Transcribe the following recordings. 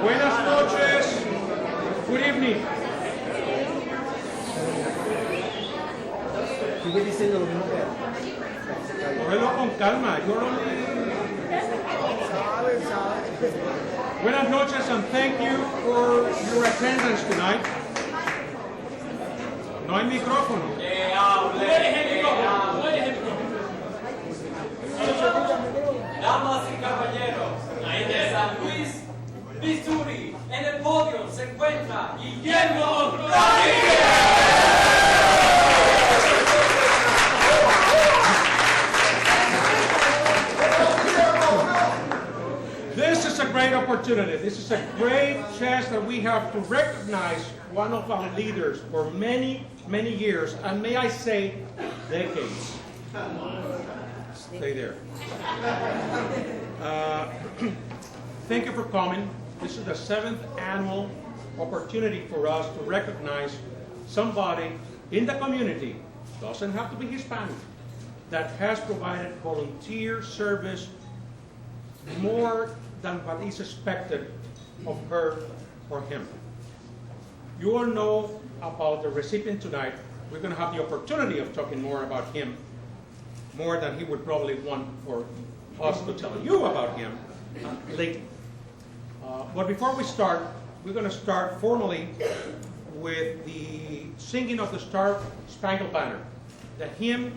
Buenas noches. Good evening. Sigue diciendo lo mismo que él. Cógelo con calma. Buenas noches and thank you for your attendance tonight. No hay micrófono. Damas y caballeros, de San Luis, Missouri, en el podio se encuentra Guillermo Rodríguez. This is a great opportunity. This is a great chance that we have to recognize one of our leaders for many, many years, and may I say, decades. Stay there. Thank you for coming. This is the 7th annual opportunity for us to recognize somebody in the community, doesn't have to be Hispanic, that has provided volunteer service more than what is expected of her or him. You all know about the recipient tonight. We're going to have the opportunity of talking more about him, more than he would probably want for us to tell you about him later. But before we start, we're going to start formally with the singing of the Star Spangled Banner, the hymn,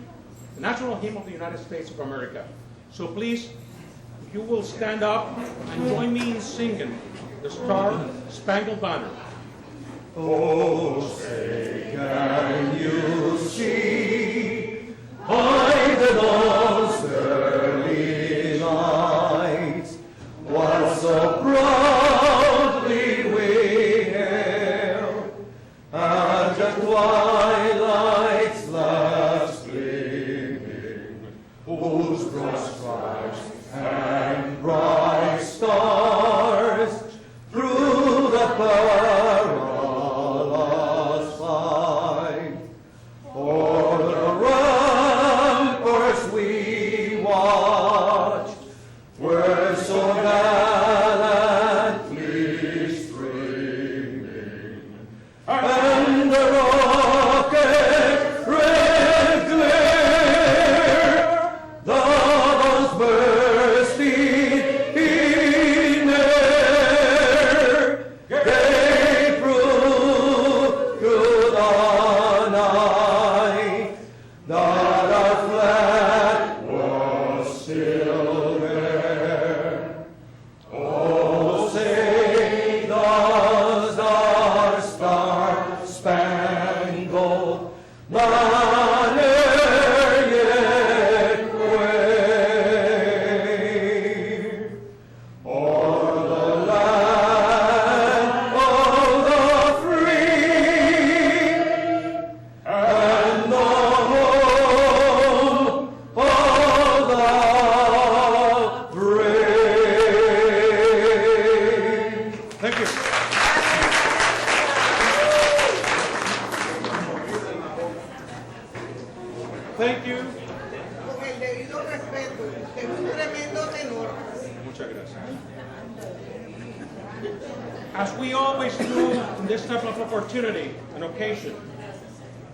the national hymn of the United States of America. So please, if you will stand up and join me in singing the Star Spangled Banner. Oh, say, can you see by the dawn's early light what so proudly we hailed at the twilight's last gleaming, whose broad stripes and bright stars through the perilous fight o'er the ramparts we watched were so gallantly streaming, and the rocket red glare, the guns bursting in air, gave proof to the night that our flag was still there. Oh, say does our star-spangled banner yet wave o'er the land of the free and the home of the brave. Thank you. Thank you. Con el debido respeto, usted es un tremendo tenor. Muchas gracias. As we always do in this type of opportunity and occasion,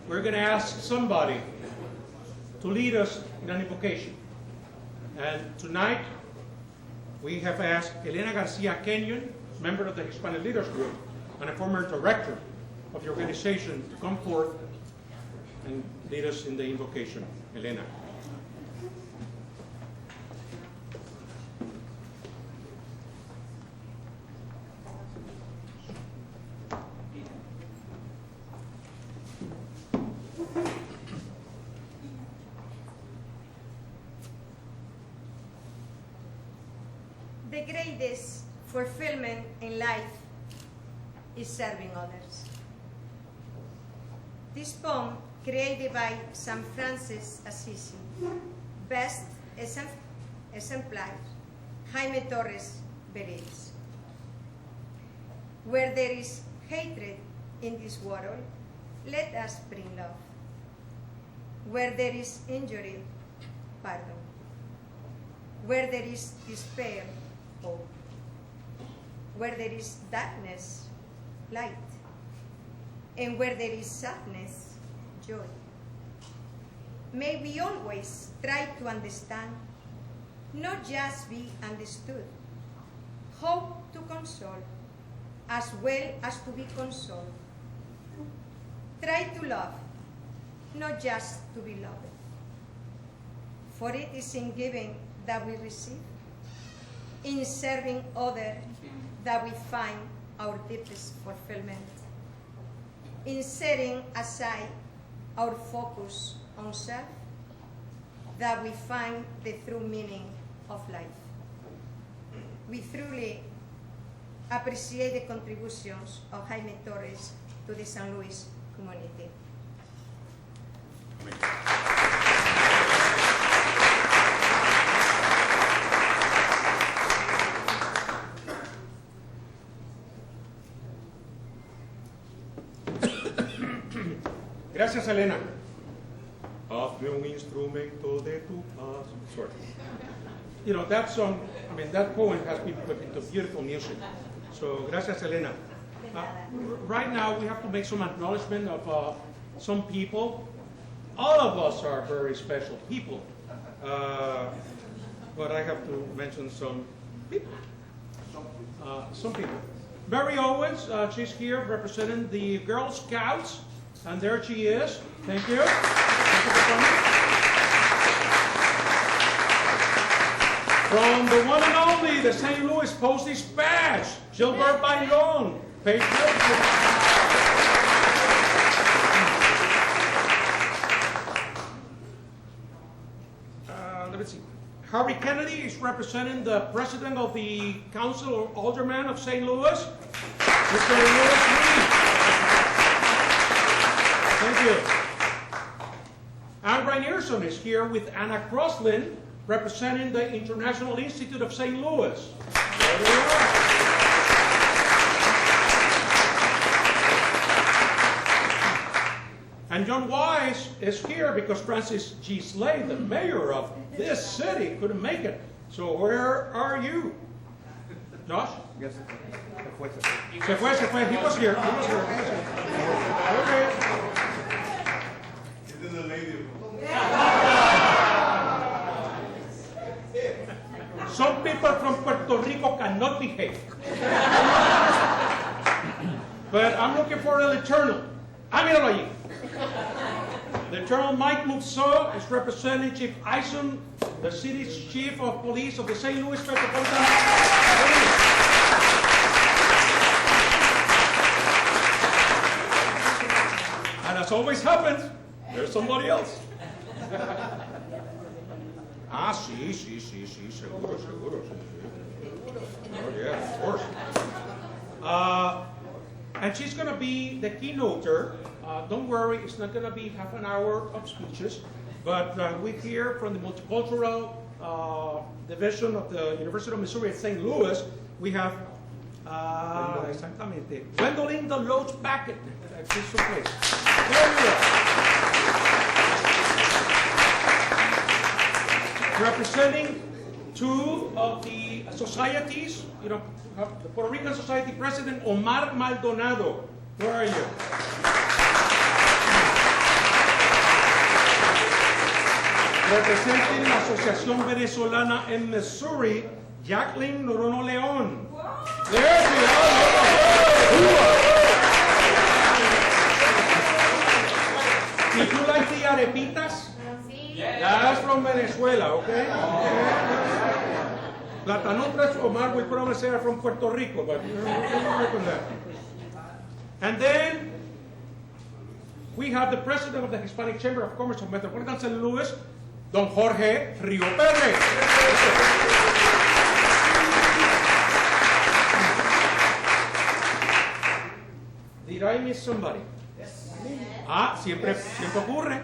we're going to ask somebody to lead us in an invocation. And tonight, we have asked Elena Garcia Kenyon, member of the Hispanic Leaders Group and a former director of the organization, to come forth and lead us in the invocation. Elena. The greatest fulfillment in life is serving others. This poem, created by St. Francis Assisi, best exemplar, Jaime Torres Bereis. Where there is hatred in this world, let us bring love. Where there is injury, pardon. Where there is despair, hope. where there is darkness, light, and where there is sadness, joy. May we always try to understand, not just be understood, hope to console, as well as to be consoled. Try to love, not just to be loved. For it is in giving that we receive, in serving others that we find our deepest fulfillment, in setting aside our focus on self, that we find the true meaning of life. We truly appreciate the contributions of Jaime Torres to the San Luis community. Gracias, Elena. Hazme un instrumento de tu paz. Sorry. You know, that song, I mean, that poem has been put into beautiful music. So, gracias, Elena. Right now, we have to make some acknowledgement of some people. All of us are very special people. But I have to mention some people. Some people. Mary Owens, she's here representing the Girl Scouts. And there she is. Thank you. Thank you for coming. From the one and only, the St. Louis Post-Dispatch, Gilbert Bailon. Let me see. Harvey Kennedy is representing the president of the Council of Aldermen of St. Louis, Mr. Lewis Lee. Thank you. Anne Rainerson is here with Anna Crosslin, representing the International Institute of St. Louis. There they are. And John Wise is here because Francis G. Slade, the mayor of this city, couldn't make it. So where are you? Josh? Yes. Se fue. He was here. Okay. Some people from Puerto Rico cannot behave. But I'm looking for el Eternal. Míralo allí. The Eternal Mike Musso is representing Chief Ison, the city's chief of police of the St. Louis Metropolitan Police. And as always happens, there's somebody else. Sí, seguro. Oh, yeah, of course. And she's going to be the keynoter. Don't worry, it's not going to be half an hour of speeches, but we hear from the Multicultural Division of the University of Missouri at St. Louis, we have exactamente, Gwendolyn Deloach Packett. She's someplace. There you are. Representing two of the societies, you know, the Puerto Rican Society President Omar Maldonado. Where are you? Representing la Asociación Venezolana en Missouri, Jacqueline Norono León. There she is. Did you like the arepitas? That's from Venezuela, okay? Platanutas, Omar, we promise they are from Puerto Rico, but we'll work on that. And then we have the president of the Hispanic Chamber of Commerce of Metropolitan St. Louis, Don Jorge Rio Perez. Did I miss somebody? Yes. Siempre ocurre.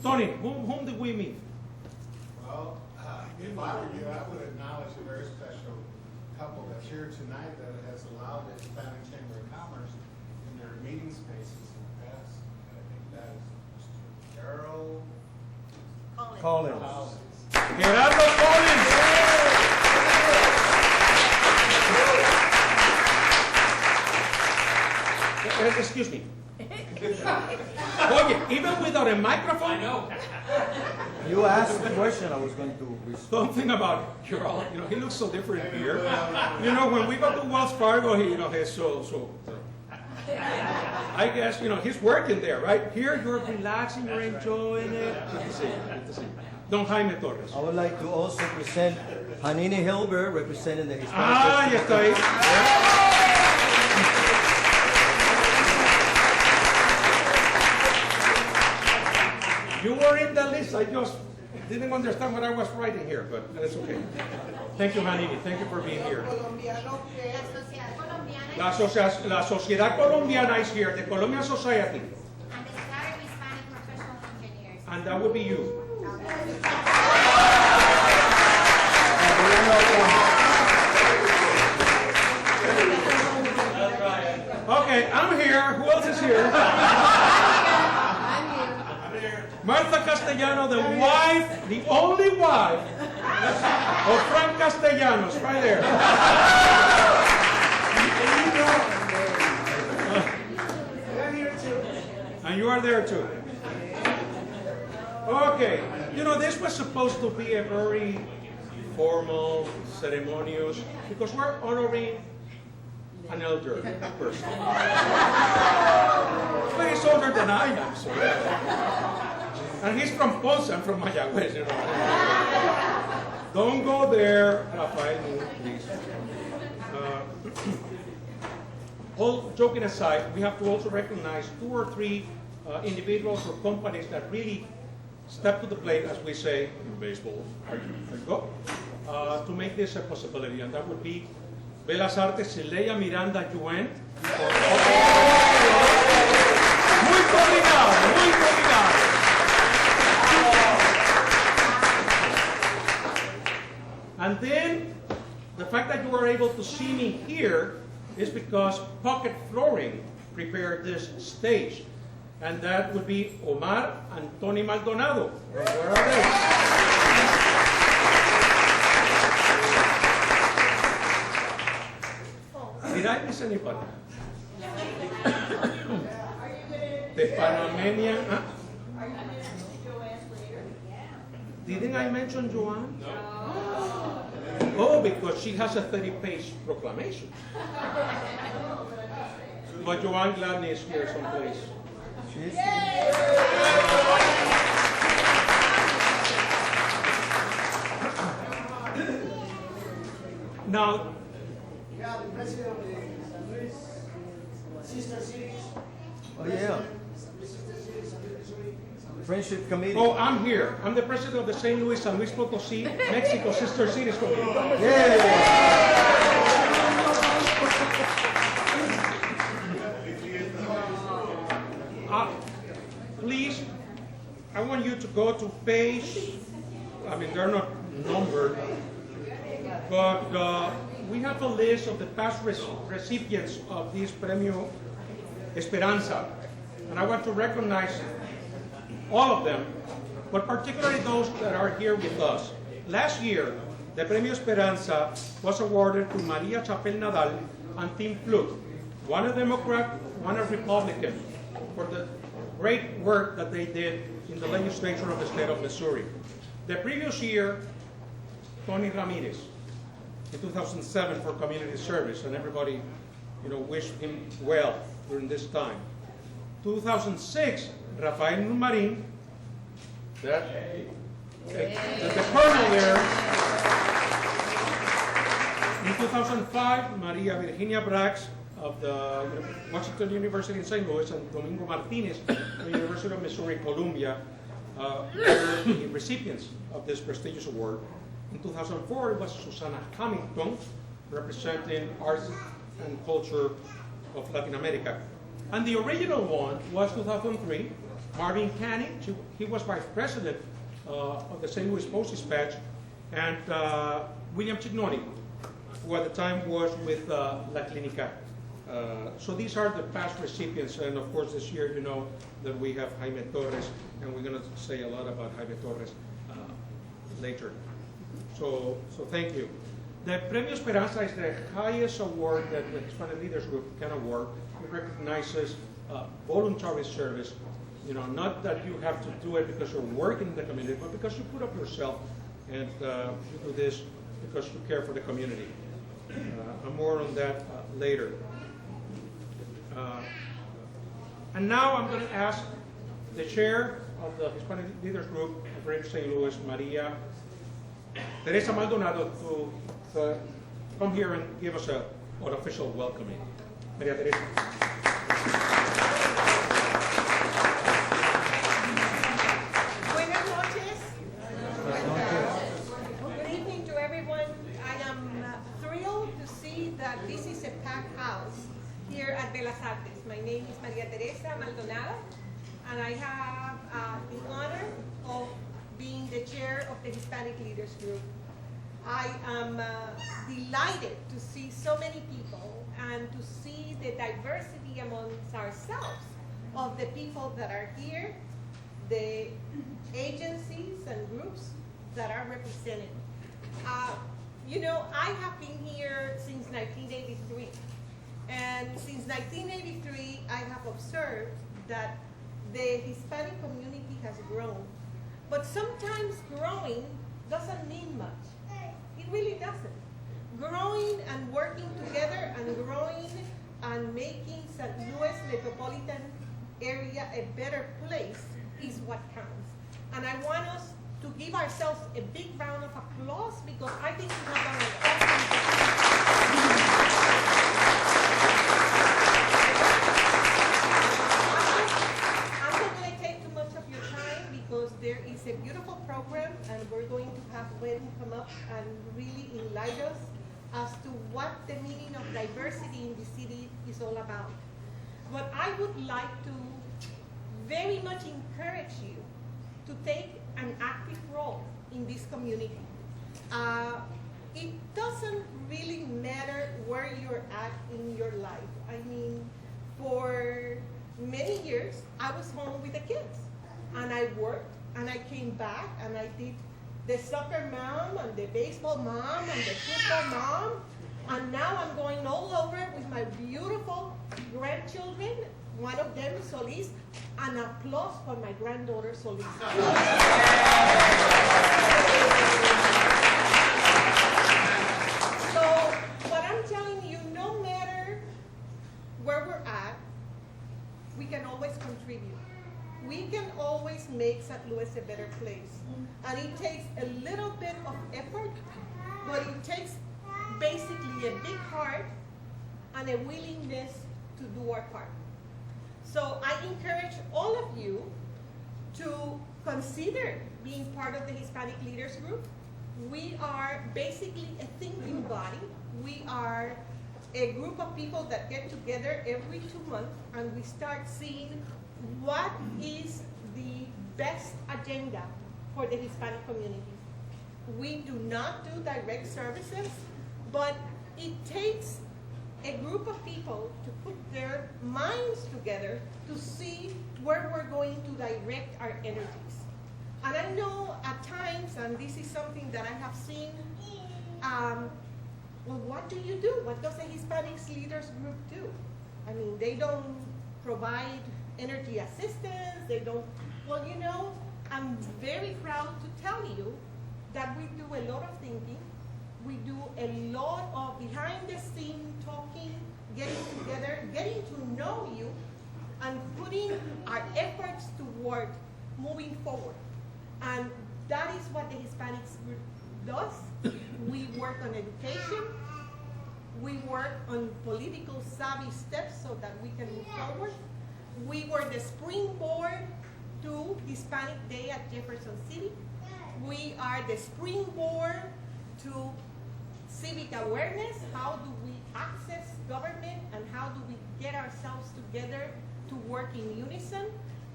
Tony, whom did we meet? Well, if I were you, I would acknowledge a very special couple that's here tonight that has allowed the Hispanic Chamber of Commerce in their meeting spaces in the past. I think that is Mr. Gerald Collins. Gerardo Collins. excuse me. Oye, even without a microphone? I know. You asked the question, I was going to respond. Don't think about it. You're all, he looks so different here. When we go to Wells Fargo, he's so. I guess, he's working there, right? Here, you're relaxing, you're enjoying it. Good to see you. Good to see you. Don Jaime Torres. I would like to also present Hanini Hilbert, representing the Hispanic Ah, ya está ahí. You were in the list. I just didn't understand what I was writing here, but that's okay. Thank you, Hanini. Thank you for being here. Colombiano que es La Sociedad Colombiana is here, the Colombian Society, And the Society of Hispanic Professional Engineers. and that would be you. That's right. Okay, I'm here. Who else is here? Martha Castellano, the wife, the only wife of Frank Castellanos, right there. And you are there too. Okay, this was supposed to be a very formal, ceremonious, because we're honoring an elder person. But he's older than I am, so. And he's from Ponce, I'm from Mayagüez, Don't go there, Rafael, please. All joking aside, we have to also recognize 2 or 3 individuals or companies that really step to the plate, as we say in baseball, to make this a possibility, and that would be Belas Artes, Cileia Miranda Yuen. Muito obrigado, muito obrigado. And then, the fact that you are able to see me here is because Pocket Flooring prepared this stage. And that would be Omar and Tony Maldonado. Where are they? Did I miss anybody? The Panamanian. Huh? Didn't I mention Joanne? No. Oh, because she has a 30-page proclamation. But Joanne Gladney is here someplace. Now, Yeah, the president of the San Luis Sister Cities. Oh, yeah. Sister Cities, San Luis, Missouri. Friendship Committee. oh, I'm here. I'm the president of the St. Louis San Luis Potosí, Mexico Sister Cities Committee. Yeah. Please, I want you to go to page, they're not numbered, but we have a list of the past recipients of this Premio Esperanza, and I want to recognize all of them, but particularly those that are here with us. Last year, the Premio Esperanza was awarded to Maria Chapel Nadal and Tim Fluke, one a Democrat, one a Republican, for the great work that they did in the legislature of the state of Missouri. The previous year, Tony Ramirez, in 2007 for community service, and everybody, wished him well during this time. 2006, Rafael Marin, the colonel there. In 2005, Maria Virginia Brax of the Washington University in St. Louis, and Domingo Martinez from the University of Missouri Columbia were the recipients of this prestigious award. In 2004, it was Susana Hamilton, representing arts and culture of Latin America. And the original one was 2003, Marvin Canny. He was vice president of the St. Louis Post-Dispatch, and William Cignoni, who at the time was with La Clinica. So these are the past recipients, and of course this year that we have Jaime Torres, and we're going to say a lot about Jaime Torres later. So thank you. The Premio Esperanza is the highest award that the Hispanic Leaders Group can award. It recognizes voluntary service. You know, not that you have to do it because you're working in the community, but because you put up yourself and you do this because you care for the community. And more on that later. And now I'm going to ask the chair of the Hispanic Leaders Group of Greater St. Louis, Maria Teresa Maldonado, to come here and give us an official welcoming. Maria Teresa. Buenas noches. Good evening to everyone. I am thrilled to see that this is a packed house here at Bellas Artes. My name is Maria Teresa Maldonado, and I have the honor of being the chair of the Hispanic Leaders Group. I am delighted to see so many people and to see the diversity amongst ourselves of the people that are here, the agencies and groups that are represented. You know, I have been here since 1983. And since 1983, I have observed that the Hispanic community has grown. But sometimes growing doesn't mean much. It really doesn't. Growing and working together and growing and making St. Louis metropolitan area a better place is what counts. And I want us to give ourselves a big round of applause because I think we have done an awesome job. I'm not going to take too much of your time because there is a beautiful program and we're going to have Gwen come up and really enlighten us as to what the meaning of diversity in the city is all about. But I would like to very much encourage you to take an active role in this community. It doesn't really matter where you're at in your life. I mean, for many years, I was home with the kids. And I worked, and I came back, and I did the soccer mom, and the baseball mom, and the football mom. And now I'm going all over with my beautiful grandchildren, one of them, Solis. An applause for my granddaughter, Solis. So, what I'm telling you, no matter where we're at, we can always contribute. We can always make St. Louis a better place. And it takes a little bit of effort, but it takes basically a big heart and a willingness to do our part. So I encourage all of you to consider being part of the Hispanic Leaders Group. We are basically a thinking body. We are a group of people that get together every 2 months and we start seeing what is the best agenda for the Hispanic community. We do not do direct services, but it takes a group of people to put their minds together to see where we're going to direct our energies. And I know at times, and this is something that I have seen, well, what do you do? What does the Hispanic Leaders Group do? I mean, they don't provide energy assistance, they don't, well, you know, I'm very proud to tell you that we do a lot of thinking. We do a lot of behind the scene talking, getting together, getting to know you, and putting our efforts toward moving forward. And that is what the Hispanics Group does. We work on education. We work on political savvy steps so that we can move forward. We were the springboard to Hispanic Day at Jefferson City. We are the springboard to civic awareness. How do we access government and how do we get ourselves together to work in unison?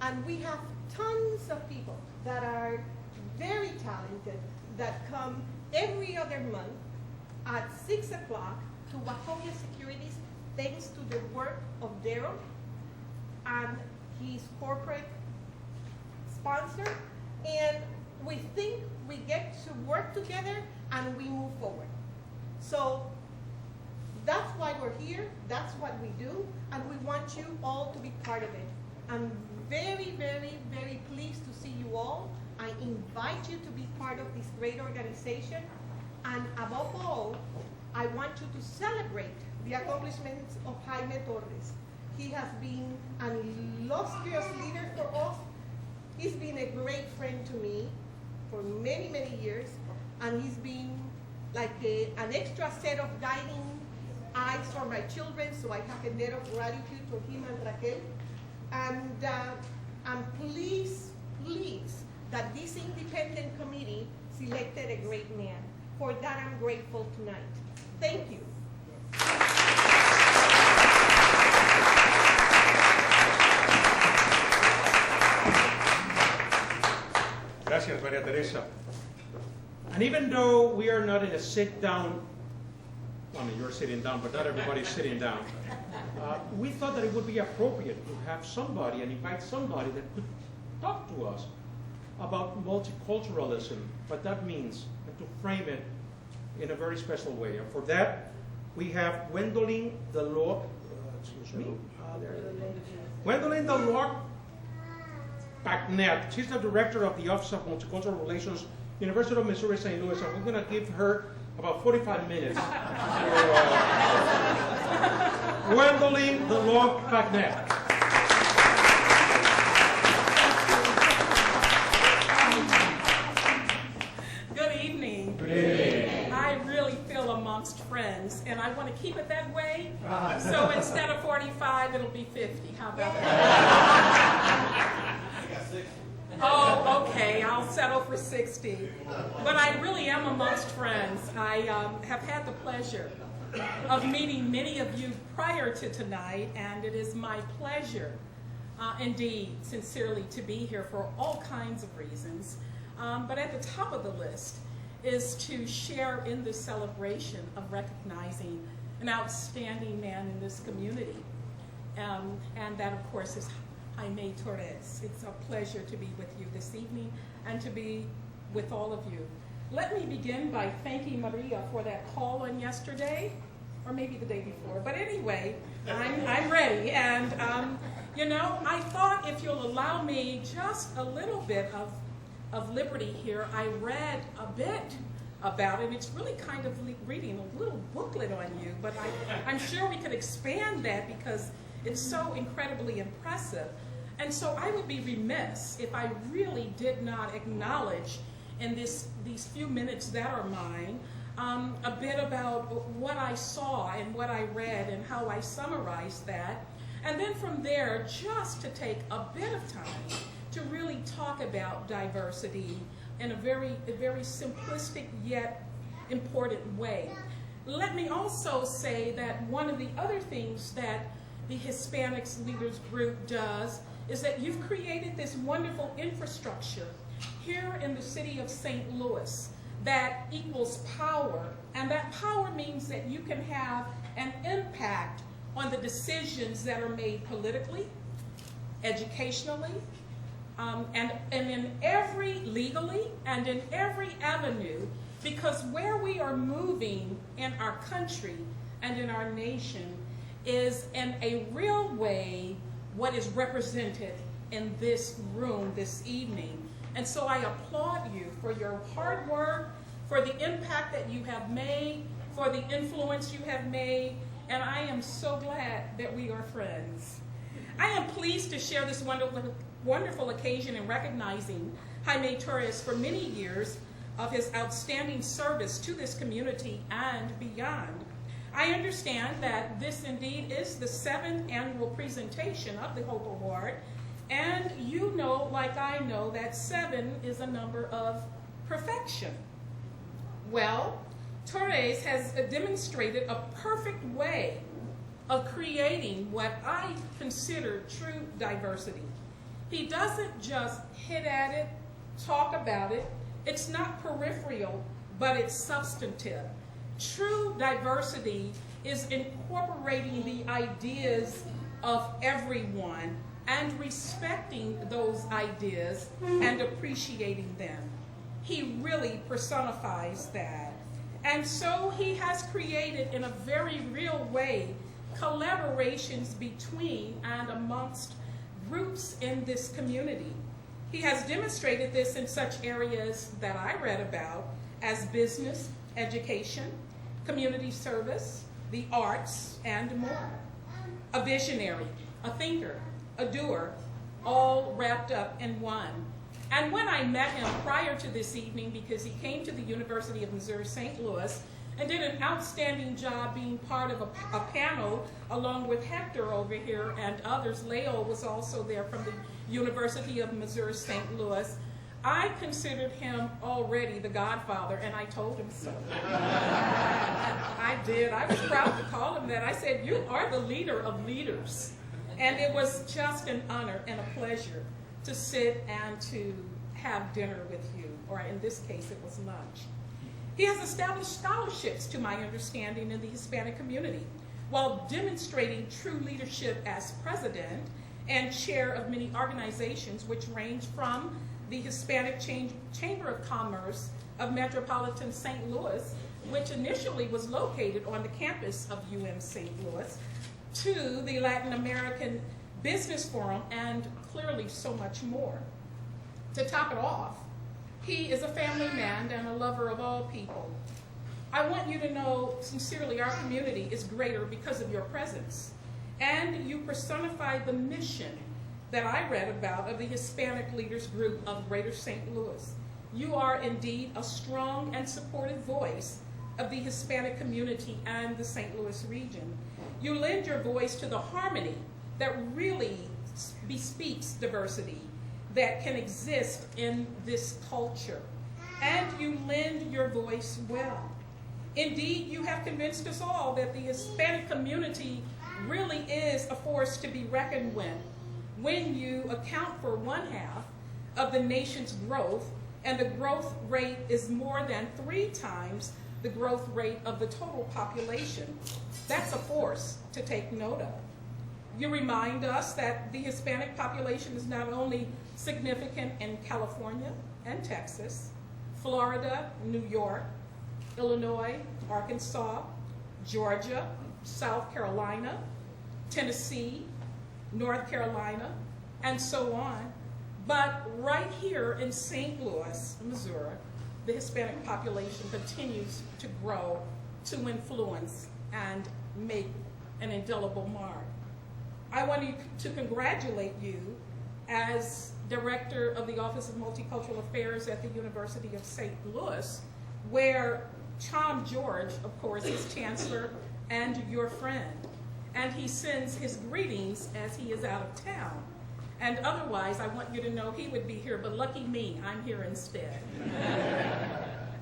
And we have tons of people that are very talented that come every other month at 6 o'clock to Wachovia Securities, thanks to the work of Daryl and his corporate sponsor. And we think we get to work together and we move forward. So that's why we're here, that's what we do, and we want you all to be part of it. I'm very, very, very pleased to see you all. I invite you to be part of this great organization, and above all, I want you to celebrate the accomplishments of Jaime Torres. He has been an illustrious leader for us. He's been a great friend to me for many, many years, and he's been like an extra set of guiding eyes for my children, so I have a debt of gratitude to him and Raquel. And I'm pleased that this independent committee selected a great man. For that, I'm grateful tonight. Thank you. Gracias, Maria Teresa. And even though we are not in a sit-down, I mean, you're sitting down, but not everybody's sitting down, we thought that it would be appropriate to have somebody and invite somebody that could talk to us about multiculturalism, what that means, and to frame it in a very special way. And for that, we have Gwendolyn Delort, Gwendolyn Delort Packnet. She's the director of the Office of Multicultural Relations, University of Missouri St. Louis, and we're going to give her about 45 minutes. Gwendolyn Delort Packnet. Good evening. Good evening. I really feel amongst friends, and I want to keep it that way. So instead of 45, it'll be 50. How about that? Oh, okay. I'll settle for 60. But I really am amongst friends. I have had the pleasure of meeting many of you prior to tonight, and it is my pleasure, indeed, sincerely, to be here for all kinds of reasons. But at the top of the list is to share in the celebration of recognizing an outstanding man in this community. And that, of course, is Jaime Torres. It's a pleasure to be with you this evening and to be with all of you. Let me begin by thanking Maria for that call on yesterday, or maybe the day before. But anyway, I'm ready. And, you know, I thought if you'll allow me just a little bit of liberty here, I read a bit about it. It's really kind of reading a little booklet on you, but I'm sure we could expand that because it's so incredibly impressive. And so I would be remiss if I really did not acknowledge in these few minutes that are mine a bit about what I saw and what I read and how I summarized that. And then from there, just to take a bit of time to really talk about diversity in a very simplistic yet important way. Let me also say that one of the other things that the Hispanics Leaders Group does is that you've created this wonderful infrastructure here in the city of St. Louis that equals power, and that power means that you can have an impact on the decisions that are made politically, educationally, and in every legally and in every avenue, because where we are moving in our country and in our nation is in a real way what is represented in this room this evening. And so I applaud you for your hard work, for the impact that you have made, for the influence you have made, and I am so glad that we are friends. I am pleased to share this wonderful occasion in recognizing Jaime Torres for many years of his outstanding service to this community and beyond. I understand that this indeed is the 7th annual presentation of the Hope Award, and you know, like I know, that 7 is a number of perfection. Well, Torres has demonstrated a perfect way of creating what I consider true diversity. He doesn't just hit at it, talk about it. It's not peripheral, but it's substantive. True diversity is incorporating the ideas of everyone and respecting those ideas and appreciating them. He really personifies that. And so he has created, in a very real way, collaborations between and amongst groups in this community. He has demonstrated this in such areas that I read about as business, education, community service, the arts, and more. A visionary, a thinker, a doer, all wrapped up in one. And when I met him prior to this evening, because he came to the University of Missouri St. Louis and did an outstanding job being part of a panel along with Hector over here and others. Leo was also there from the University of Missouri St. Louis. I considered him already the godfather, and I told him so. I did. I was proud to call him that. I said, you are the leader of leaders. And it was just an honor and a pleasure to sit and to have dinner with you, or in this case, it was lunch. He has established scholarships, to my understanding, in the Hispanic community, while demonstrating true leadership as president and chair of many organizations, which range from the Hispanic Chamber of Commerce of Metropolitan St. Louis, which initially was located on the campus of UM St. Louis, to the Latin American Business Forum, and clearly so much more. To top it off, he is a family man and a lover of all people. I want you to know sincerely our community is greater because of your presence, and you personify the mission that I read about of the Hispanic Leaders Group of Greater St. Louis. You are indeed a strong and supportive voice of the Hispanic community and the St. Louis region. You lend your voice to the harmony that really bespeaks diversity that can exist in this culture. And you lend your voice well. Indeed, you have convinced us all that the Hispanic community really is a force to be reckoned with when you account for 1/2 of the nation's growth, and the growth rate is more than 3 times the growth rate of the total population. That's a force to take note of. You remind us that the Hispanic population is not only significant in California and Texas, Florida, New York, Illinois, Arkansas, Georgia, South Carolina, Tennessee, North Carolina, and so on. But right here in St. Louis, Missouri, the Hispanic population continues to grow, to influence, and make an indelible mark. I want to congratulate you as Director of the Office of Multicultural Affairs at the University of St. Louis, where Tom George, of course, is Chancellor and your friend. And he sends his greetings as he is out of town. And otherwise, I want you to know he would be here, but lucky me, I'm here instead.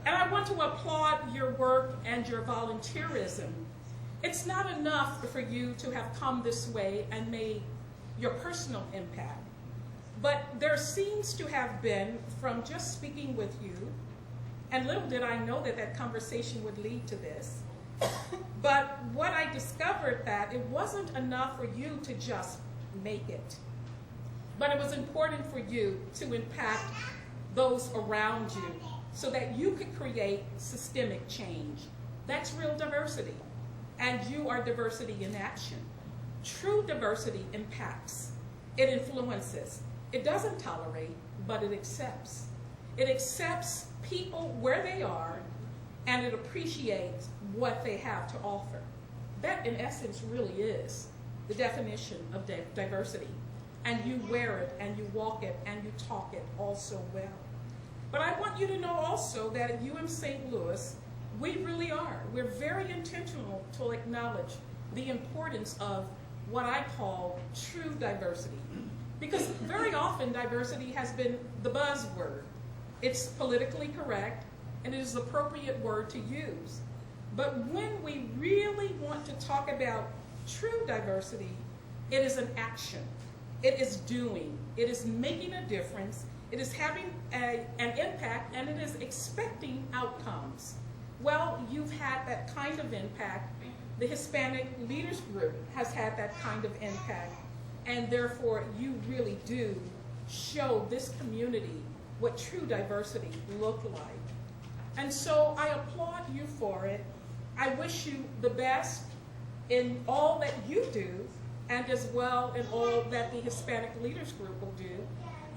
And I want to applaud your work and your volunteerism. It's not enough for you to have come this way and made your personal impact. But there seems to have been, from just speaking with you, and little did I know that that conversation would lead to this, but what I discovered that it wasn't enough for you to just make it, but it was important for you to impact those around you so that you could create systemic change. That's real diversity, and you are diversity in action. True diversity impacts, it influences, it doesn't tolerate, but it accepts. It accepts people where they are, and it appreciates what they have to offer. That, in essence, really is the definition of diversity. And you wear it, and you walk it, and you talk it all so well. But I want you to know also that at UM St. Louis, we really are. We're very intentional to acknowledge the importance of what I call true diversity. Because very often diversity has been the buzzword. It's politically correct, and it is the appropriate word to use. But when we really want to talk about true diversity, it is an action. It is doing. It is making a difference. It is having an impact, and it is expecting outcomes. Well, you've had that kind of impact. The Hispanic Leaders Group has had that kind of impact, and therefore you really do show this community what true diversity looked like. And so I applaud you for it. I wish you the best in all that you do, and as well in all that the Hispanic Leaders Group will do.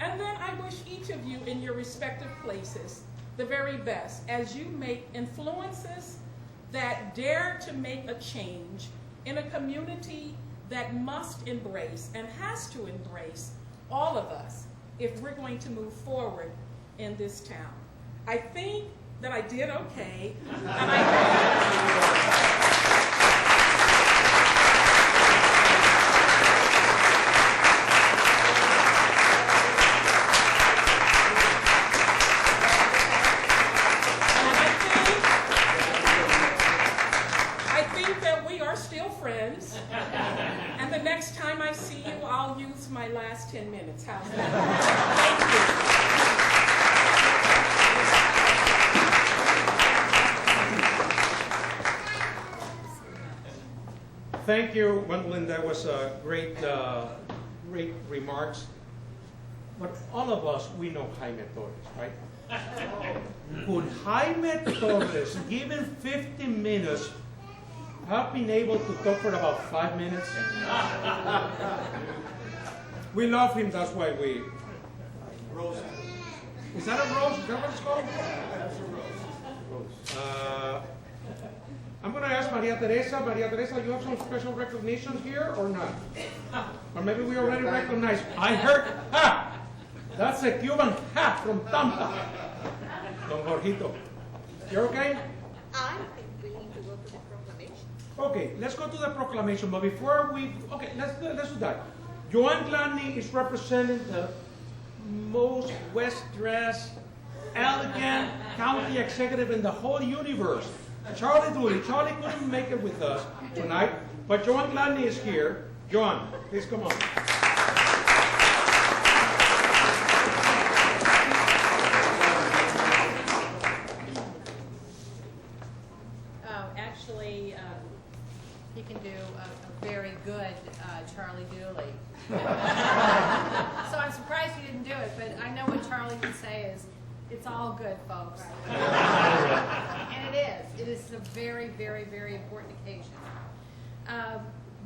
And then I wish each of you in your respective places the very best as you make influences that dare to make a change in a community that must embrace and has to embrace all of us if we're going to move forward in this town. I think that I did okay, and I think that we are still friends, and the next time I see you, I'll use my last 10 minutes. How's that? Thank you. Thank you, Gwendolyn. That was great remarks. But all of us, we know Jaime Torres, right? Could Jaime Torres, given 50 minutes, have been able to talk for about 5 minutes? We love him, that's why we... Rose. Is that a rose? Is that what it's called? That's a rose. I'm going to ask Maria Teresa. Maria Teresa, you have some special recognition here or not? Or maybe we already recognized. I heard, ha! That's a Cuban hat from Tampa. Don Jorgito. You're okay? I think we need to go to the proclamation. Okay, let's go to the proclamation. But before we, okay, let's do that. Joanne Gladney is representing the most West-dressed, elegant county executive in the whole universe. Charlie Dooley. Charlie couldn't make it with us tonight, but Joanne Gladney is here. Joanne, please come on. Actually, he can do a very good Charlie Dooley. So I'm surprised you didn't do it, but I know what Charlie can say is, it's all good, folks. And it is. It is a very, very, very important occasion.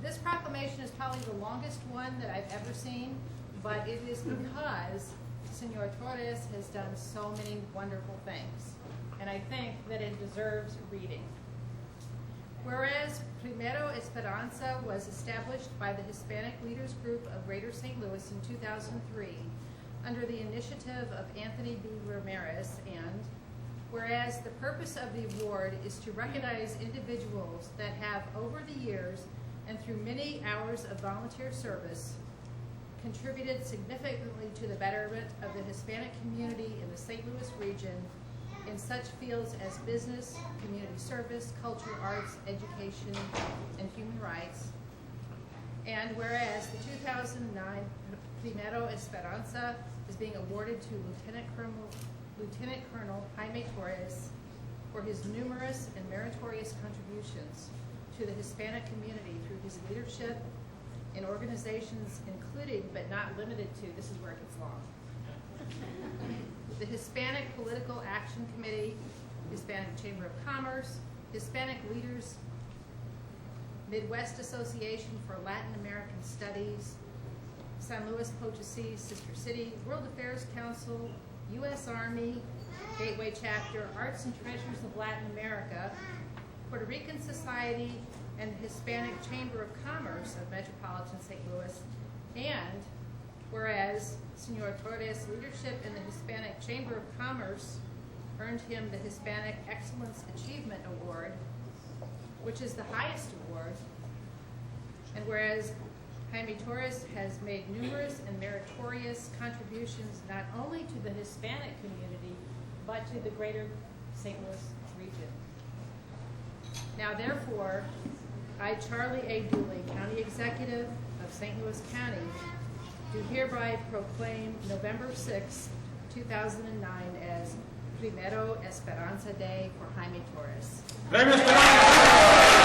This proclamation is probably the longest one that I've ever seen, but it is because Senor Torres has done so many wonderful things. And I think that it deserves reading. Whereas Primero Esperanza was established by the Hispanic Leaders Group of Greater St. Louis in 2003 under the initiative of Anthony B. Ramirez, and whereas the purpose of the award is to recognize individuals that have, over the years and through many hours of volunteer service, contributed significantly to the betterment of the Hispanic community in the St. Louis region in such fields as business, community service, culture, arts, education, and human rights. And whereas the 2009 Primero Esperanza is being awarded to Lieutenant Colonel Jaime Torres for his numerous and meritorious contributions to the Hispanic community through his leadership in organizations including, but not limited to, this is where it gets long, the Hispanic Political Action Committee, Hispanic Chamber of Commerce, Hispanic Leaders, Midwest Association for Latin American Studies, San Luis Potosí Sister City, World Affairs Council, U.S. Army, Gateway Chapter, Arts and Treasures of Latin America, Puerto Rican Society, and the Hispanic Chamber of Commerce of Metropolitan St. Louis, and whereas Senor Torres' leadership in the Hispanic Chamber of Commerce earned him the Hispanic Excellence Achievement Award, which is the highest award, and whereas Jaime Torres has made numerous and meritorious contributions not only to the Hispanic community, but to the greater St. Louis region. Now therefore, I, Charlie A. Dooley, County Executive of St. Louis County, do hereby proclaim November 6, 2009 as Primero Esperanza Day for Jaime Torres. Premio Esperanza!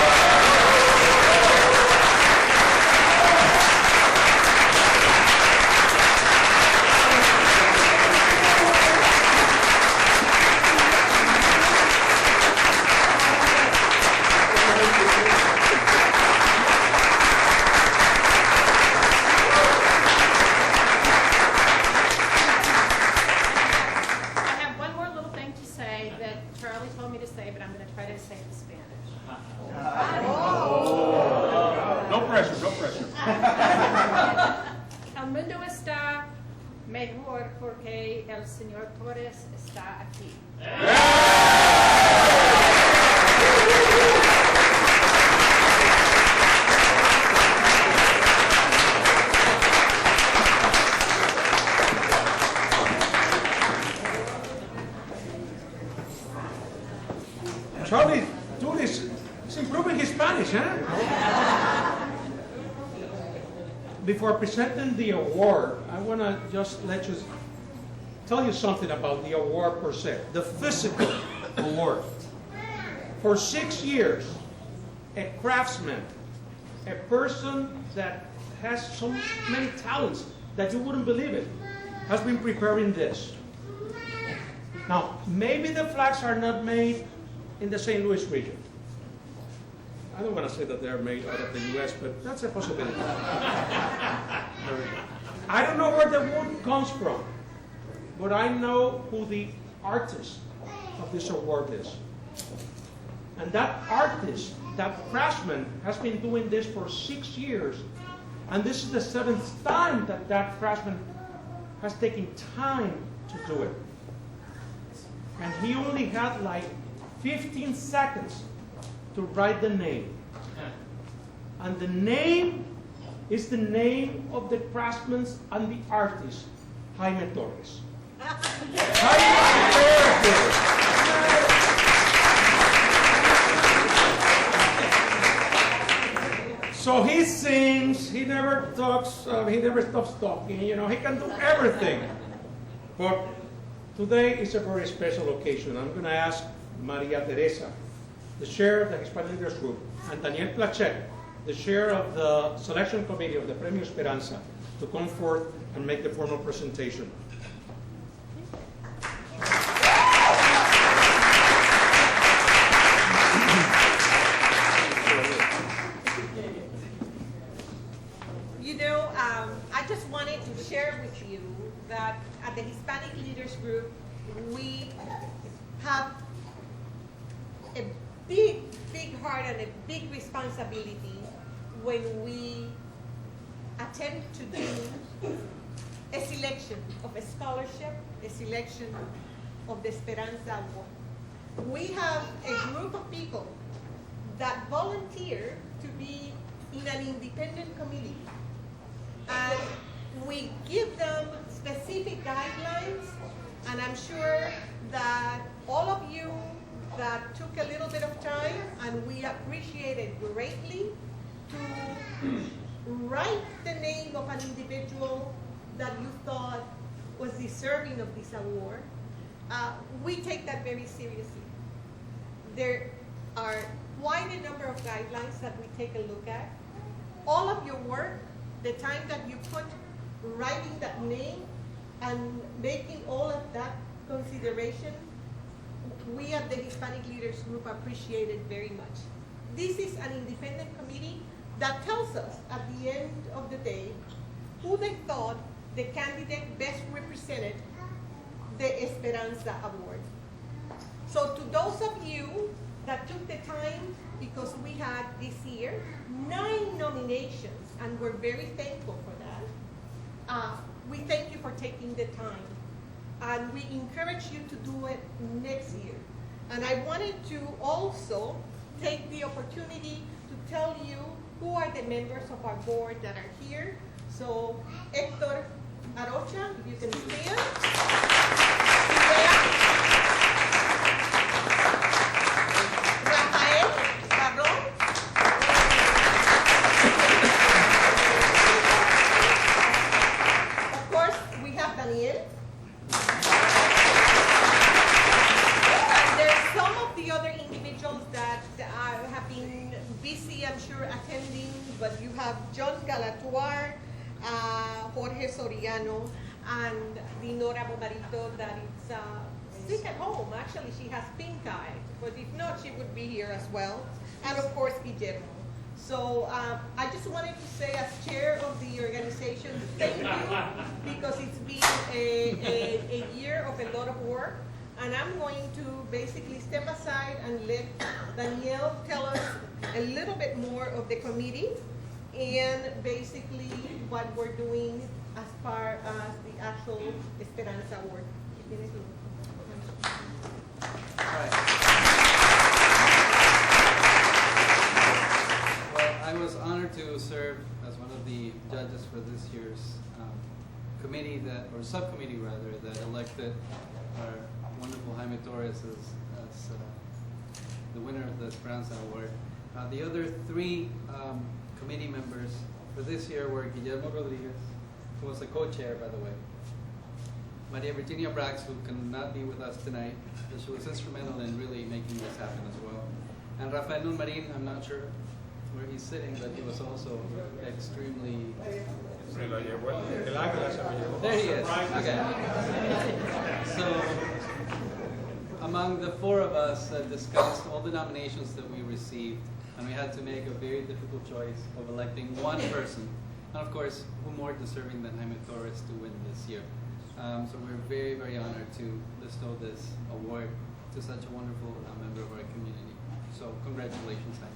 pressure, no pressure. El mundo está mejor porque el señor Torres está aquí. Charlie, dude, is improving his Spanish, huh? Before presenting the award, I want to just tell you something about the award per se, the physical award. For 6 years, a craftsman, a person that has so many talents that you wouldn't believe it, has been preparing this. Now, maybe the flags are not made in the St. Louis region. I don't want to say that they're made out of the U.S., but that's a possibility. I don't know where the wood comes from, but I know who the artist of this award is. And that artist, that craftsman, has been doing this for 6 years, and this is the 7th time that that craftsman has taken time to do it. And he only had like 15 seconds to write the name. And the name is the name of the craftsman and the artist, Jaime Torres. Jaime Torres. So he sings, he never talks, he never stops talking, he can do everything. But today is a very special occasion. I'm going to ask Maria Teresa, the chair of the Hispanic Leaders Group, and Daniel Plachet, the chair of the selection committee of the Premio Esperanza, to come forth and make the formal presentation. I just wanted to share with you that at the Hispanic Leaders Group, we have a big heart and a big responsibility when we attempt to do a selection of a scholarship, a selection of the Esperanza Award. We have a group of people that volunteer to be in an independent committee. And we give them specific guidelines, and I'm sure that all of you that took a little bit of time, and we appreciate it greatly, to write the name of an individual that you thought was deserving of this award. We take that very seriously. There are quite a number of guidelines that we take a look at. All of your work, the time that you put writing that name and making all of that consideration, we at the Hispanic Leaders Group appreciate it very much. This is an independent committee that tells us at the end of the day who they thought the candidate best represented the Esperanza Award. So to those of you that took the time, because we had this year 9 nominations, and we're very thankful for that. We thank you for taking the time, and we encourage you to do it next year. And I wanted to also take the opportunity to tell you who are the members of our board that are here. So Hector Arocha, if you can stand. Rafael Barron. Of course, we have Daniel. And there's some of the other individuals that have been busy, I'm sure, attending, but you have John Galatuar, Jorge Soriano, and Dinora Bomarito that is sick at home. Actually, she has pink eye, but if not, she would be here as well. And of course, Guillermo. So I just wanted to say, as chair of the organization, thank you, because it's been a year of a lot of work. And I'm going to basically step aside and let Danielle tell us a little bit more of the committee. and basically what we're doing as far as the actual Esperanza Award. Well, I was honored to serve as one of the judges for this year's committee or subcommittee rather, that elected our wonderful Jaime Torres as the winner of the Esperanza Award. The other three committee members for this year were Guillermo Rodriguez, who was the co-chair, by the way, Maria Virginia Brax, who cannot be with us tonight, but she was instrumental in really making this happen as well. And Rafael Nunmarin, I'm not sure where he's sitting, but he was also extremely... There he is. Okay. So, among the four of us discussed all the nominations that we received, and we had to make a very difficult choice of electing one person. And of course, who more deserving than Jaime Torres to win this year. So we're very, very honored to bestow this award to such a wonderful member of our community. So congratulations, Jaime.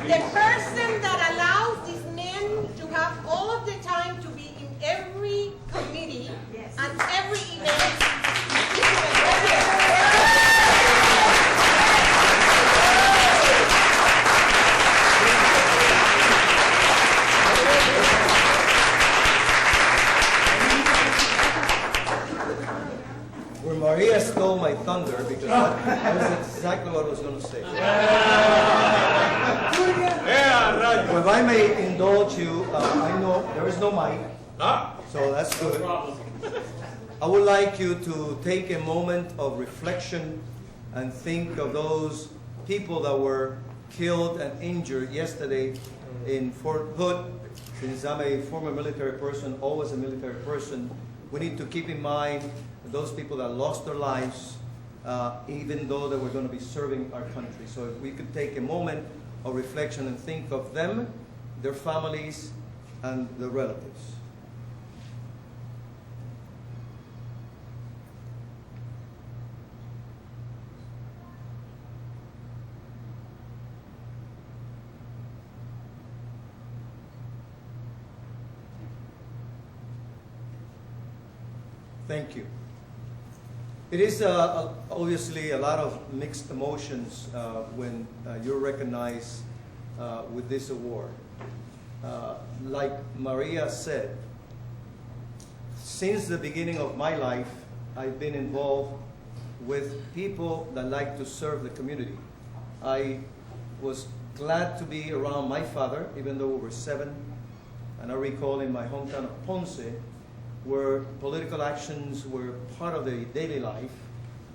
The person that allows these men to have all of the time to be in every committee and every event. Where Maria stole my thunder, because that was exactly what I was going to say. Well, if I may indulge you, I know there is no mic, so that's good. I would like you to take a moment of reflection and think of those people that were killed and injured yesterday in Fort Hood. Since I'm a former military person, always a military person, we need to keep in mind those people that lost their lives, even though they were going to be serving our country. So if we could take a moment of reflection and think of them, their families, and their relatives. Thank you. It is obviously a lot of mixed emotions when you're recognized with this award. Like Maria said, since the beginning of my life, I've been involved with people that like to serve the community. I was glad to be around my father, even though we were 7. And I recall in my hometown of Ponce, where political actions were part of the daily life,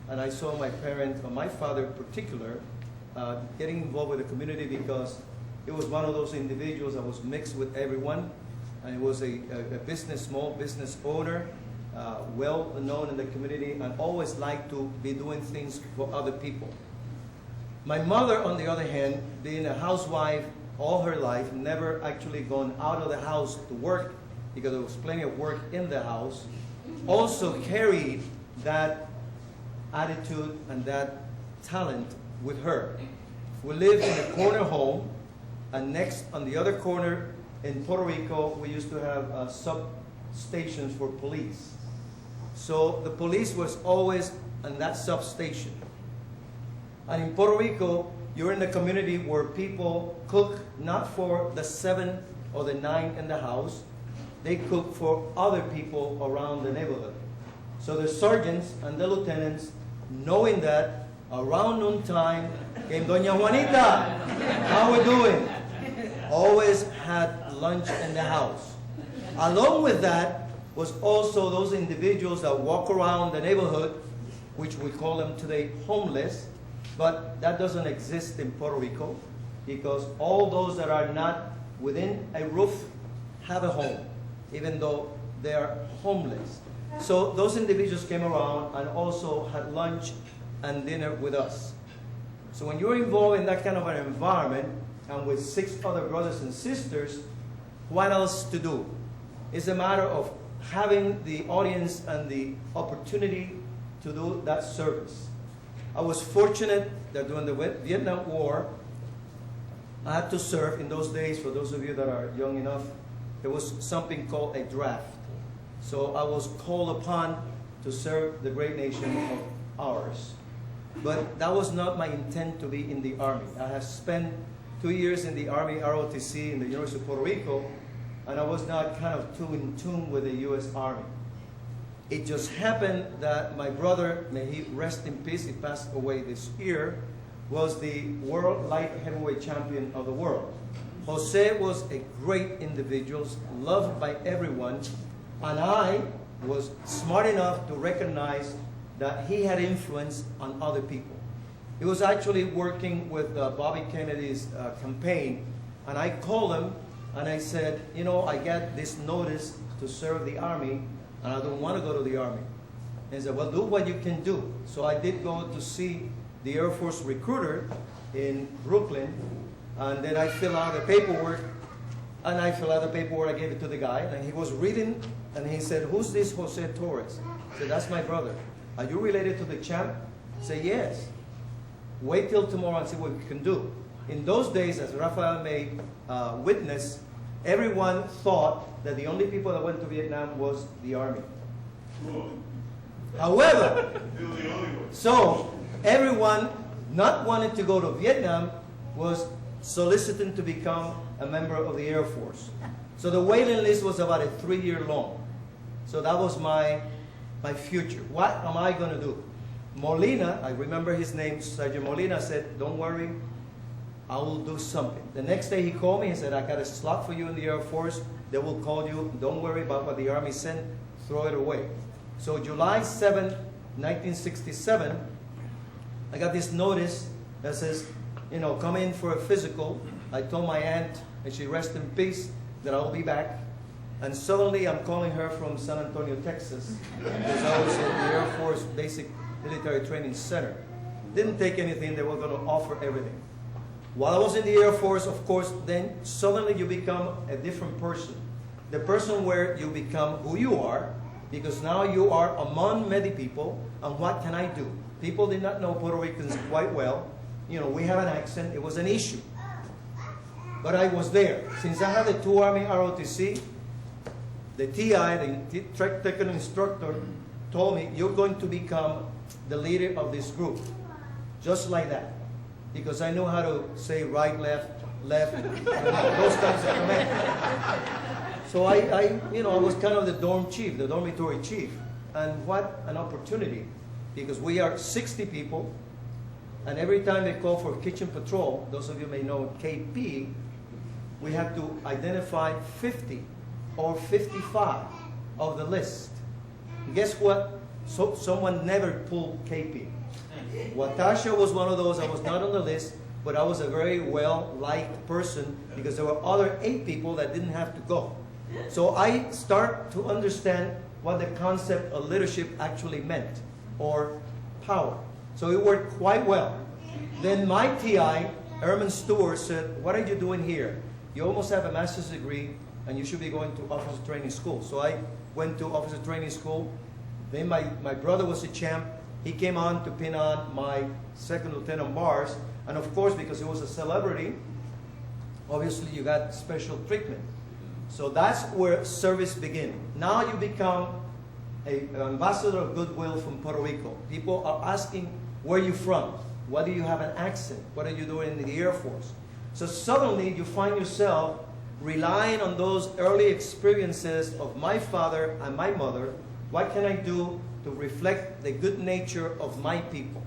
and I saw my parents, or my father in particular, getting involved with the community because it was one of those individuals that was mixed with everyone, and it was a small business owner, well known in the community, and always liked to be doing things for other people. My mother, on the other hand, being a housewife all her life, never actually gone out of the house to work, because there was plenty of work in the house, also carried that attitude and that talent with her. We lived in a corner home, and next on the other corner in Puerto Rico, we used to have substations for police. So the police was always in that substation. And in Puerto Rico, you're in a community where people cook not for the 7 or the 9 in the house, they cook for other people around the neighborhood. So the sergeants and the lieutenants, knowing that, around noontime came Doña Juanita. How we doing? Always had lunch in the house. Along with that was also those individuals that walk around the neighborhood, which we call them today homeless, but that doesn't exist in Puerto Rico because all those that are not within a roof have a home, even though they are homeless. So those individuals came around and also had lunch and dinner with us. So when you're involved in that kind of an environment and with 6 other brothers and sisters, what else to do? It's a matter of having the audience and the opportunity to do that service. I was fortunate that during the Vietnam War, I had to serve in those days. For those of you that are young enough, there was something called a draft. So I was called upon to serve the great nation of ours. But that was not my intent to be in the Army. I have spent 2 years in the Army ROTC in the University of Puerto Rico, and I was not kind of too in tune with the U.S. Army. It just happened that my brother, may he rest in peace, he passed away this year, was the world light heavyweight champion of the world. Jose was a great individual, loved by everyone, and I was smart enough to recognize that he had influence on other people. He was actually working with Bobby Kennedy's campaign, and I called him and I said, you know, I got this notice to serve the Army, and I don't want to go to the Army. And he said, well, do what you can do. So I did go to see the Air Force recruiter in Brooklyn, and then I filled out the paperwork, I gave it to the guy, and he was reading, and he said, who's this Jose Torres? I said, that's my brother. Are you related to the champ? I said, yes. Wait till tomorrow and see what we can do. In those days, as Rafael may witness, everyone thought that the only people that went to Vietnam was the Army. However, so everyone not wanting to go to Vietnam was soliciting to become a member of the Air Force. So the waiting list was about a 3-year long. So that was my future. What am I going to do? Molina, I remember his name, Sergeant Molina, said, don't worry, I will do something. The next day he called me and said, I got a slot for you in the Air Force. They will call you. Don't worry about what the Army sent. Throw it away. So July 7th, 1967, I got this notice that says, you know, come in for a physical. I told my aunt, and she rest in peace, that I will be back. And suddenly I'm calling her from San Antonio, Texas, because I was in the Air Force Basic Military Training Center. Didn't take anything. They were going to offer everything. While I was in the Air Force, of course, then suddenly you become a different person. The person where you become who you are, because now you are among many people, and what can I do? People did not know Puerto Ricans quite well. You know, we have an accent. It was an issue. But I was there. Since I had the 2 Army ROTC, the TI, the technical instructor, told me, you're going to become the leader of this group. Just like that. Because I know how to say right, left, those types of commands. So I was kind of the dorm chief, the dormitory chief. And what an opportunity. Because we are 60 people, and every time they call for kitchen patrol, those of you may know KP, we have to identify 50 or 55 of the list. And guess what? So someone never pulled KP. Watasha was one of those. I was not on the list, but I was a very well-liked person because there were other 8 people that didn't have to go. So I start to understand what the concept of leadership actually meant, or power. So it worked quite well. Then my TI, Erman Stewart, said, what are you doing here? You almost have a master's degree, and you should be going to officer training school. So I went to officer training school. Then my brother was a champ. He came on to pin on my 2nd lieutenant bars. And of course, because he was a celebrity, obviously you got special treatment. So that's where service began. Now you become an ambassador of goodwill from Puerto Rico. People are asking, where are you from? Why do you have an accent? What are you doing in the Air Force? So suddenly you find yourself relying on those early experiences of my father and my mother. What can I do to reflect the good nature of my people.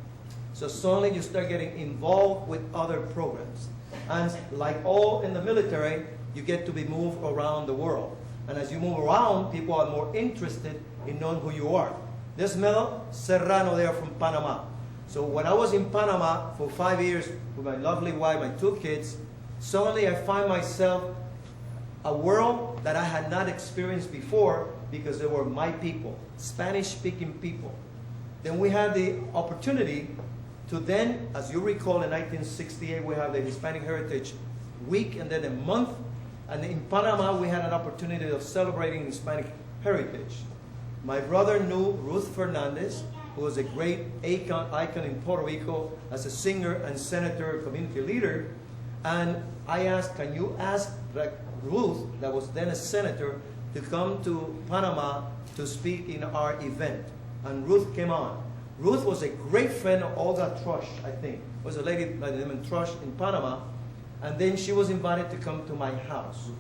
So suddenly you start getting involved with other programs. And like all in the military, you get to be moved around the world. And as you move around, people are more interested in knowing who you are. There's Melo Serrano there from Panama. So when I was in Panama for 5 years with my lovely wife, my 2 kids, suddenly I find myself a world that I had not experienced before because they were my people, Spanish-speaking people. Then we had the opportunity to then, as you recall, in 1968, we have the Hispanic Heritage Week and then a month. And in Panama, we had an opportunity of celebrating Hispanic heritage. My brother knew Ruth Fernandez, who was a great icon in Puerto Rico as a singer and senator, community leader. And I asked, can you ask Ruth, that was then a senator, to come to Panama to speak in our event? And Ruth came on. Ruth was a great friend of Olga Trush, I think. It was a lady by the name of Trush in Panama. And then she was invited to come to my house.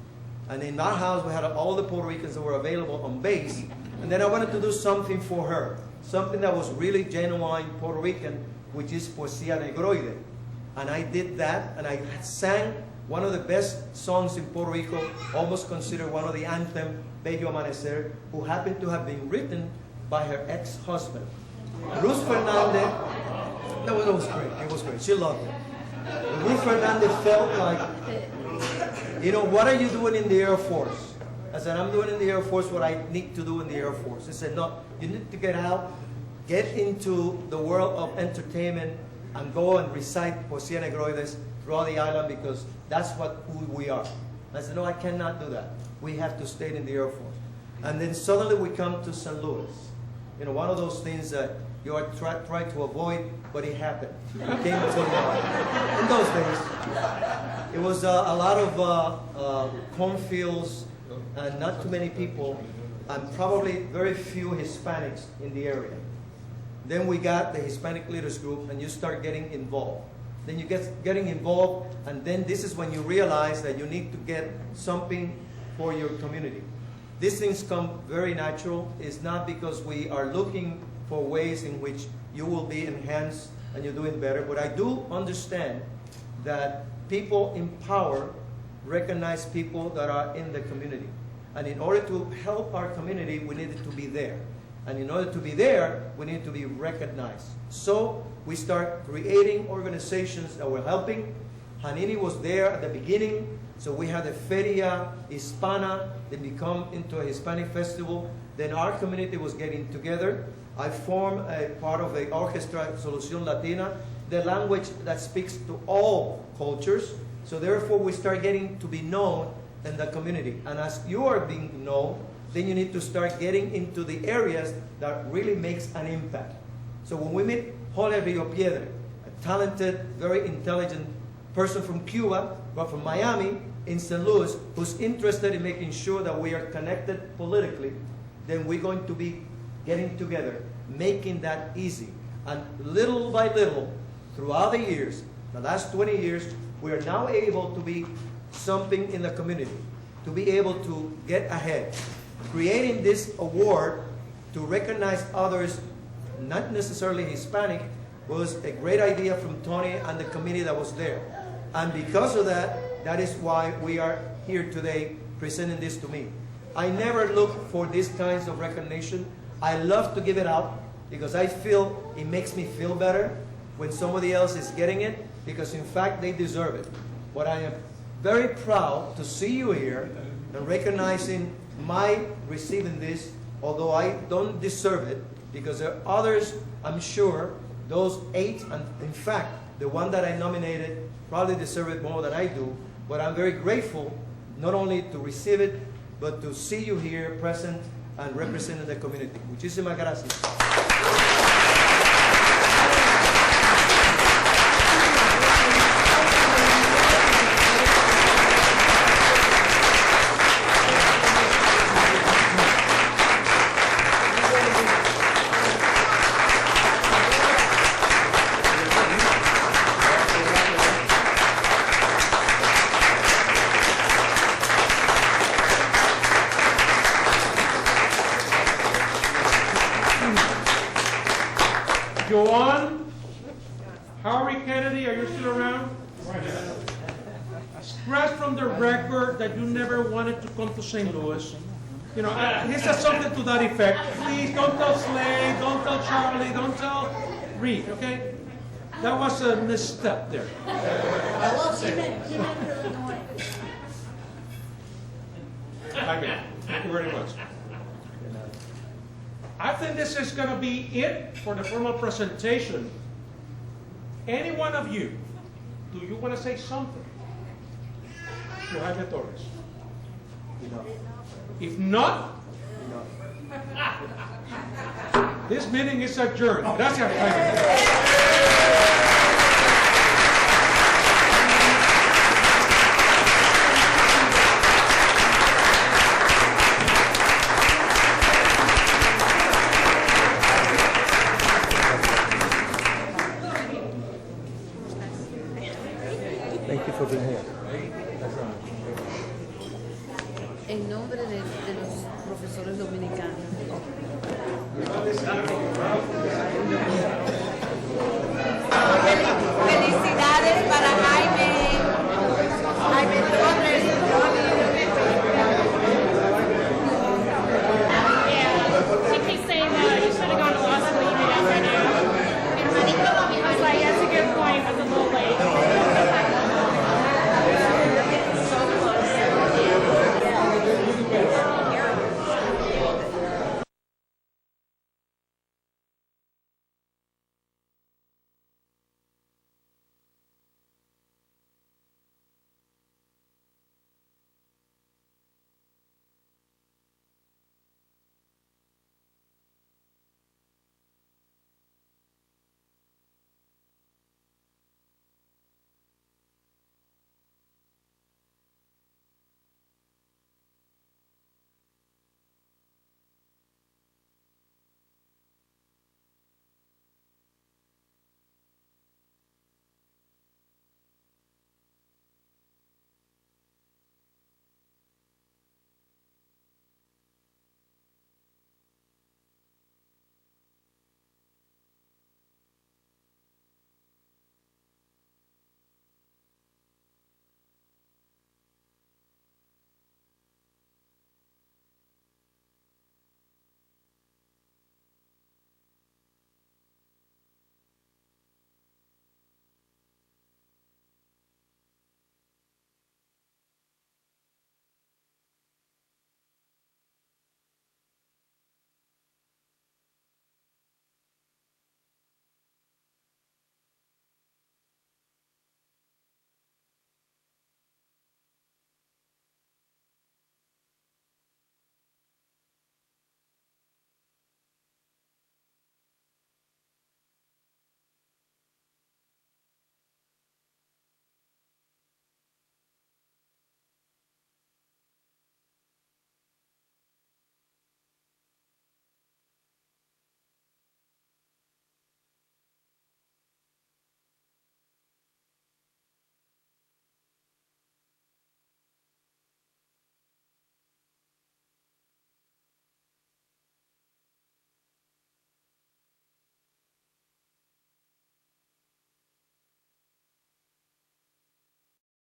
And in our house, we had all the Puerto Ricans that were available on base. And then I wanted to do something for her, something that was really genuine Puerto Rican, which is Poesía Negroide. And I did that, and I sang one of the best songs in Puerto Rico, almost considered one of the anthem, Bello Amanecer, who happened to have been written by her ex-husband. Ruth Fernandez, no, it was great. It was great. She loved it. Ruth Fernandez felt like, you know, what are you doing in the Air Force? I said, I'm doing in the Air Force what I need to do in the Air Force. He said, no, you need to get out, get into the world of entertainment, and go and recite Poesía Negroides throughout the island because that's who we are. I said, no, I cannot do that. We have to stay in the Air Force. And then suddenly we come to St. Louis. You know, one of those things that you are trying to avoid, but it happened. It came to in those days. It was a lot of cornfields and not too many people, and probably very few Hispanics in the area. Then we got the Hispanic Leaders Group, and you start getting involved. Then you getting involved, and then this is when you realize that you need to get something for your community. These things come very natural. It's not because we are looking for ways in which you will be enhanced and you're doing better, but I do understand that people in power recognize people that are in the community. And in order to help our community, we needed to be there. And in order to be there, we need to be recognized. So we start creating organizations that were helping. Hanini was there at the beginning. So we had a Feria Hispana, then become into a Hispanic festival. Then our community was getting together. I formed a part of the Orchestra Solución Latina, the language that speaks to all cultures. So therefore we start getting to be known in the community. And as you are being known, then you need to start getting into the areas that really makes an impact. So when we meet Jorge Rio Piedra, a talented, very intelligent person from Cuba, but from Miami, in St. Louis, who's interested in making sure that we are connected politically, then we're going to be getting together, making that easy. And little by little, throughout the years, the last 20 years, we are now able to be something in the community, to be able to get ahead. Creating this award to recognize others, not necessarily Hispanic, was a great idea from Tony and the committee that was there. And because of that, that is why we are here today presenting this to me. I never look for these kinds of recognition. I love to give it out because I feel it makes me feel better when somebody else is getting it, because in fact they deserve it. But I am very proud to see you here and recognizing my receiving this, although I don't deserve it, because there are others, I'm sure, those 8, and in fact, the one that I nominated probably deserve it more than I do, but I'm very grateful not only to receive it, but to see you here present and representing the community. Muchísimas gracias. Joan, Harry Kennedy, are you still around? Scratch from the record that you never wanted to come to St. Louis. You know, he said something to that effect. Please don't tell Slade, don't tell Charlie, don't tell Reed, okay? That was a misstep there. I love it. Jaime, thank you very much. I think this is going to be it for the formal presentation. Any one of you, do you want to say something to Jaime Torres? If not, this meeting is adjourned. Gracias, Jaime. Thank you for being here. En nombre de los profesores dominicanos.